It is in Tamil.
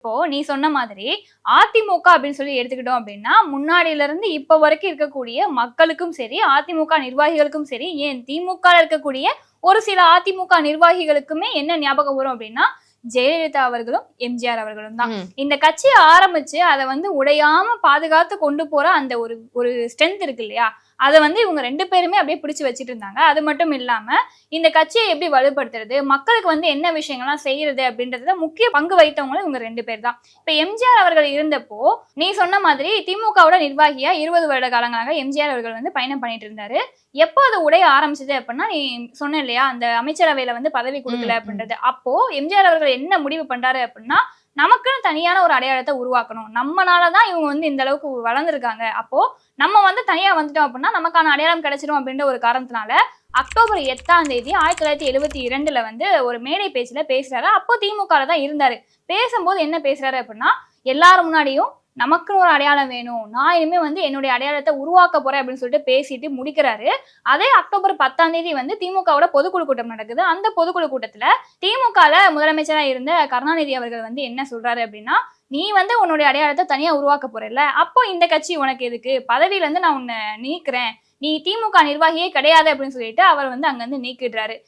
இப்போ நீ சொன்ன மாதிரி அதிமுக அப்படின்னு சொல்லி எடுத்துக்கிட்டோம் அப்படின்னா முன்னாடியில இருந்து இப்ப வரைக்கும் இருக்கக்கூடிய மக்களுக்கும் சரி, அதிமுக நிர்வாகிகளுக்கும் சரி, ஏன் திமுக இருக்கக்கூடிய ஒரு சில அதிமுக நிர்வாகிகளுக்குமே என்ன ஞாபகம் வரும் அப்படின்னா ஜெயலலிதா அவர்களும் எம்ஜிஆர் அவர்களும் தான். இந்த கட்சியை ஆரம்பிச்சு அதை உடையாம பாதுகாத்து கொண்டு போற அந்த ஒரு ஒரு ஸ்ட்ரென்த் இருக்கு இல்லையா, அதை இவங்க ரெண்டு பேருமே அப்படியே பிடிச்சு வச்சுட்டு இருந்தாங்க. அது மட்டும் இல்லாம இந்த கட்சியை எப்படி வலுப்படுத்துறது, மக்களுக்கு என்ன விஷயங்கள்லாம் செய்யறது அப்படின்றதுல முக்கிய பங்கு வகித்தவங்களும் இவங்க ரெண்டு பேர் தான். இப்ப எம்ஜிஆர் அவர்கள் இருந்தப்போ நீ சொன்ன மாதிரி திமுகவோட நிர்வாகியா 20 வருட காலங்களாக எம்ஜிஆர் அவர்கள் பயணம் பண்ணிட்டு இருந்தாரு. எப்போ அது உடைய ஆரம்பிச்சது அப்படின்னா, நீ சொன்ன இல்லையா அந்த அமைச்சரவையில பதவி கொடுக்கல அப்படின்றது. அப்போ எம்ஜிஆர் அவர்கள் என்ன முடிவு பண்றாரு அப்படின்னா, நமக்குன்னு தனியான ஒரு அடையாளத்தை உருவாக்கணும், நம்மளாலதான் இவங்க இந்த அளவுக்கு வளர்ந்துருக்காங்க, அப்போ நம்ம தனியா வந்துட்டோம் அப்படின்னா நமக்கான அடையாளம் கிடைச்சிடும் அப்படின்ற ஒரு காரணத்தினால அக்டோபர் 8ஆம் தேதி 1972 ஒரு மேடை பேச்சுல பேசுறாரு. அப்போ திமுக தான் இருந்தாரு. பேசும்போது என்ன பேசுறாரு அப்படின்னா, எல்லாரும் முன்னாடியும் நமக்குன்னு ஒரு அடையாளம் வேணும், நான் இனிமே என்னுடைய அடையாளத்தை உருவாக்க போறேன் அப்படின்னு சொல்லிட்டு பேசிட்டு முடிக்கிறாரு. அதே அக்டோபர் 10ஆம் தேதி திமுகவோட பொதுக்குழு கூட்டம் நடக்குது. அந்த பொதுக்குழு கூட்டத்துல திமுகல முதலமைச்சரா இருந்த கருணாநிதி அவர்கள் என்ன சொல்றாரு அப்படின்னா, நீ உன்னுடைய அடையாளத்தை தனியா உருவாக்க போறல, அப்போ இந்த கட்சி உனக்கு எதுக்கு, பதவியில நான் உன்னை நீக்கிறேன், நீ திமுக நிர்வாகியே கிடையாது அப்படின்னு சொல்லிட்டு அவர் அங்க நீக்கிடுறாரு.